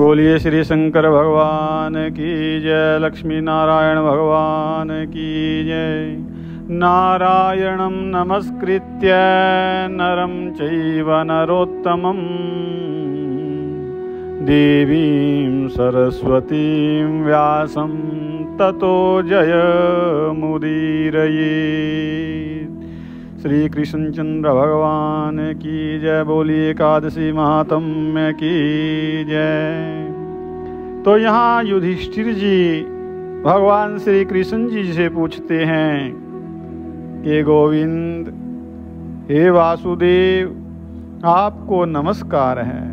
बोलिए श्री शंकर भगवान की जय। लक्ष्मी नारायण भगवान की जय। नारायणं नमस्कृत्य नरं चैव नरोत्तमं देवीं सरस्वतीं व्यासं ततो जयमुदीरयेत्। श्री कृष्णचंद्र भगवान की जय। बोलिए एकादशी महात्म्य की जय। तो यहाँ युधिष्ठिर जी भगवान श्री कृष्ण जी से पूछते हैं कि गोविंद, हे वासुदेव, आपको नमस्कार है।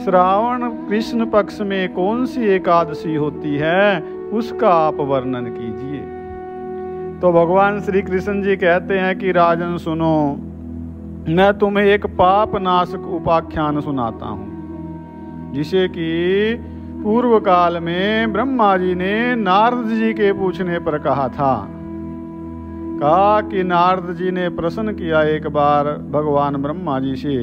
श्रावण कृष्ण पक्ष में कौन सी एकादशी होती है, उसका आप वर्णन कीजिए। तो भगवान श्री कृष्ण जी कहते हैं कि राजन सुनो, मैं तुम्हें एक पाप नाशक उपाख्यान सुनाता हूँ, जिसे कि पूर्व काल में ब्रह्मा जी ने नारद जी के पूछने पर कहा था। कहा कि नारद जी ने प्रश्न किया एक बार भगवान ब्रह्मा जी से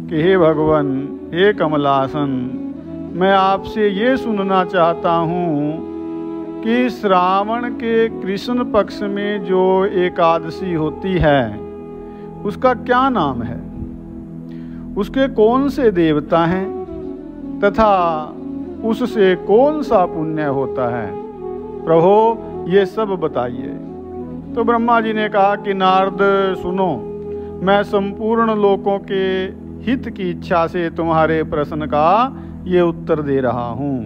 कि हे भगवान, हे कमलासन, मैं आपसे ये सुनना चाहता हूँ कि श्रावण के कृष्ण पक्ष में जो एकादशी होती है उसका क्या नाम है, उसके कौन से देवता हैं तथा उससे कौन सा पुण्य होता है, प्रभो ये सब बताइए। तो ब्रह्मा जी ने कहा कि नारद सुनो, मैं संपूर्ण लोकों के हित की इच्छा से तुम्हारे प्रश्न का ये उत्तर दे रहा हूँ।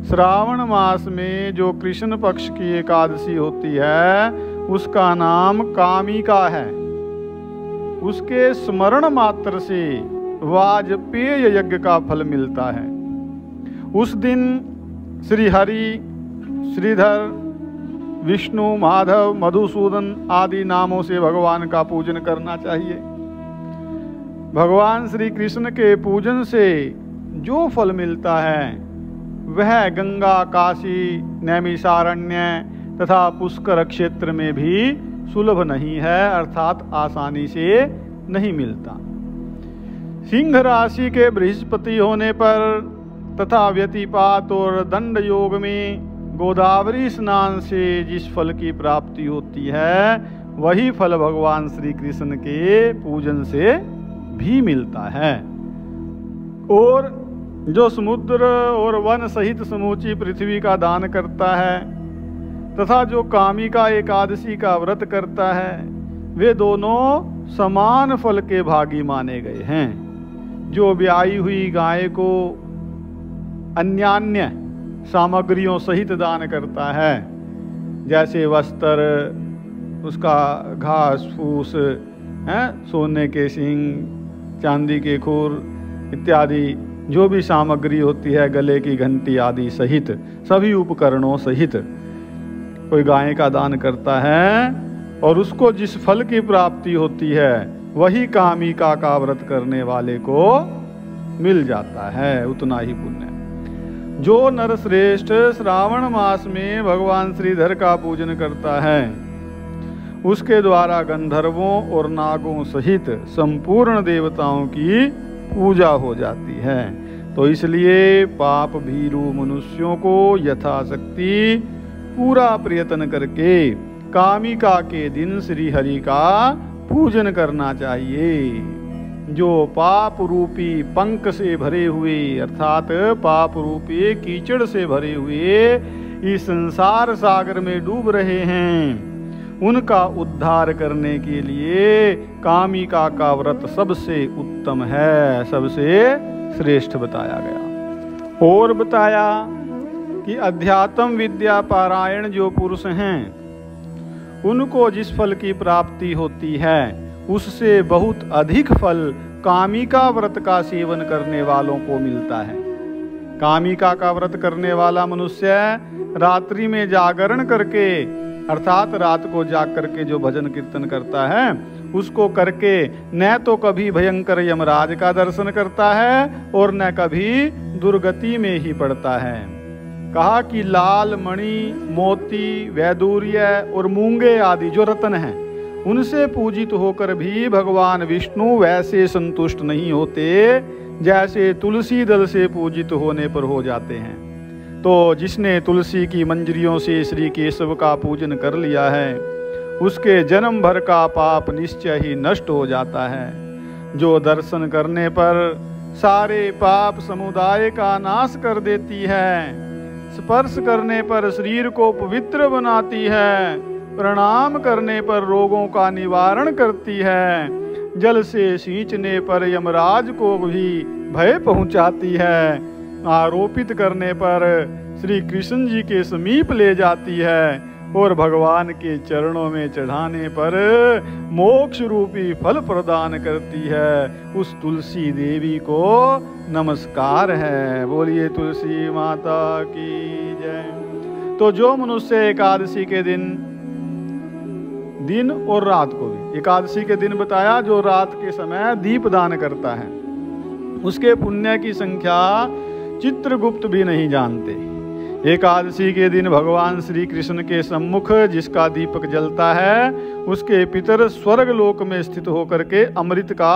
श्रावण मास में जो कृष्ण पक्ष की एकादशी होती है उसका नाम कामिका है। उसके स्मरण मात्र से वाजपेय यज्ञ का फल मिलता है। उस दिन श्री हरि, श्रीधर, विष्णु, माधव, मधुसूदन आदि नामों से भगवान का पूजन करना चाहिए। भगवान श्री कृष्ण के पूजन से जो फल मिलता है वह गंगा, काशी, नैमिषारण्य तथा पुष्कर क्षेत्र में भी सुलभ नहीं है, अर्थात आसानी से नहीं मिलता। सिंह राशि के बृहस्पति होने पर तथा व्यतिपात और दंड योग में गोदावरी स्नान से जिस फल की प्राप्ति होती है वही फल भगवान श्री कृष्ण के पूजन से भी मिलता है। और जो समुद्र और वन सहित समूची पृथ्वी का दान करता है तथा जो कामिका एकादशी का व्रत करता है, वे दोनों समान फल के भागी माने गए हैं। जो ब्याई हुई गाय को अन्यान्य सामग्रियों सहित दान करता है, जैसे वस्त्र, उसका घास फूस, सोने के सींग, चांदी के खूर इत्यादि जो भी सामग्री होती है, गले की घंटी आदि सहित सभी उपकरणों सहित कोई गाय का दान करता है और उसको जिस फल की प्राप्ति होती है वही कामिका का व्रत करने वाले को मिल जाता है, उतना ही पुण्य। जो नरश्रेष्ठ श्रावण मास में भगवान श्रीधर का पूजन करता है उसके द्वारा गंधर्वों और नागों सहित संपूर्ण देवताओं की पूजा हो जाती है। तो इसलिए पाप भीरू मनुष्यों को यथाशक्ति पूरा प्रयत्न करके कामिका के दिन श्री हरि का पूजन करना चाहिए। जो पाप रूपी पंख से भरे हुए, अर्थात पाप रूपी कीचड़ से भरे हुए इस संसार सागर में डूब रहे हैं, उनका उद्धार करने के लिए कामिका का व्रत सबसे उत्तम है, सबसे श्रेष्ठ बताया गया। और बताया कि अध्यात्म विद्या पारायण जो पुरुष हैं उनको जिस फल की प्राप्ति होती है उससे बहुत अधिक फल कामिका व्रत का सेवन करने वालों को मिलता है। कामिका का व्रत करने वाला मनुष्य रात्रि में जागरण करके, अर्थात रात को जाग करके जो भजन कीर्तन करता है उसको करके न तो कभी भयंकर यमराज का दर्शन करता है और न कभी दुर्गति में ही पड़ता है। कहा कि लाल, मणि, मोती, वैदूर्य और मूंगे आदि जो रत्न हैं उनसे पूजित होकर भी भगवान विष्णु वैसे संतुष्ट नहीं होते जैसे तुलसी दल से पूजित होने पर हो जाते हैं। तो जिसने तुलसी की मंजरियों से श्री केशव का पूजन कर लिया है, उसके जन्म भर का पाप निश्चय ही नष्ट हो जाता है। जो दर्शन करने पर सारे पाप समुदाय का नाश कर देती है, स्पर्श करने पर शरीर को पवित्र बनाती है, प्रणाम करने पर रोगों का निवारण करती है, जल से सींचने पर यमराज को भी भय पहुंचाती है, आरोपित करने पर श्री कृष्ण जी के समीप ले जाती है, और भगवान के चरणों में चढ़ाने पर मोक्ष रूपी फल प्रदान करती है। उस तुलसी देवी को नमस्कार है। बोलिए तुलसी माता की जय। तो जो मनुष्य एकादशी के दिन और रात को भी, एकादशी के दिन बताया जो रात के समय दीप दान करता है, उसके पुण्य की संख्या चित्रगुप्त भी नहीं जानते। एकादशी के दिन भगवान श्री कृष्ण के सम्मुख जिसका दीपक जलता है, उसके पितर स्वर्ग लोक में स्थित होकर के अमृत का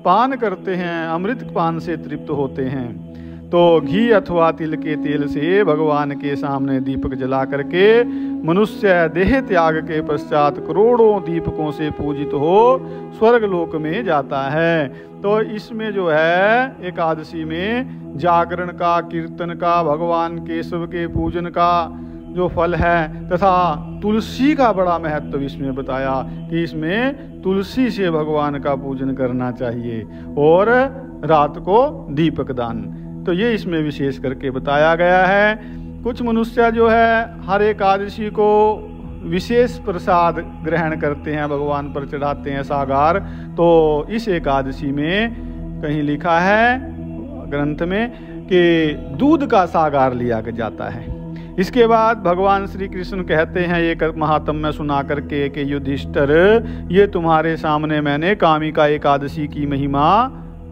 पान करते हैं, अमृत पान से तृप्त होते हैं। तो घी अथवा तिल के तेल से भगवान के सामने दीपक जला करके मनुष्य देह त्याग के पश्चात करोड़ों दीपकों से पूजित हो स्वर्ग लोक में जाता है। तो इसमें जो है एकादशी में जागरण का, कीर्तन का, भगवान केशव के पूजन का जो फल है, तथा तुलसी का बड़ा महत्व इसमें बताया कि इसमें तुलसी से भगवान का पूजन करना चाहिए, और रात को दीपक दान। तो ये इसमें विशेष करके बताया गया है। कुछ मनुष्य जो है हर एकादशी को विशेष प्रसाद ग्रहण करते हैं, भगवान पर चढ़ाते हैं सागार। तो इस एकादशी में कहीं लिखा है ग्रंथ में कि दूध का सागार लिया जाता है। इसके बाद भगवान श्री कृष्ण कहते हैं एक महात्म्य सुना करके कि युधिष्ठिर, ये तुम्हारे सामने मैंने कामिका एकादशी की महिमा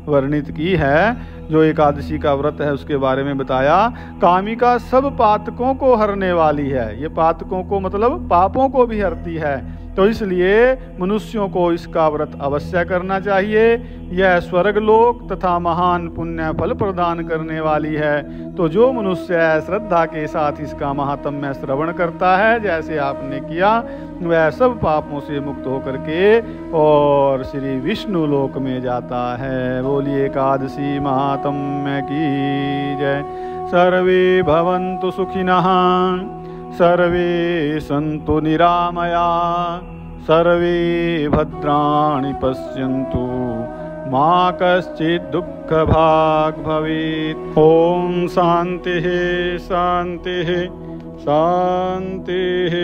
वर्णित की है। जो एकादशी का व्रत है उसके बारे में बताया। कामिका सब पातकों को हरने वाली है। ये पातकों को मतलब पापों को भी हरती है। तो इसलिए मनुष्यों को इसका व्रत अवश्य करना चाहिए। यह स्वर्गलोक तथा महान पुण्य फल प्रदान करने वाली है। तो जो मनुष्य श्रद्धा के साथ इसका महात्म्य श्रवण करता है, जैसे आपने किया, वह सब पापों से मुक्त होकर के और श्री विष्णु लोक में जाता है। बोलिए एकादशी महात्म्य की जय। सर्वे भवन्तु सुखिनः, सर्वे सन्तु निरामया, सर्वे भद्राणि पश्यन्तु, मा कश्चित् दुःखभाग् भवेत्। ओम शान्तिः शान्तिः शान्तिः।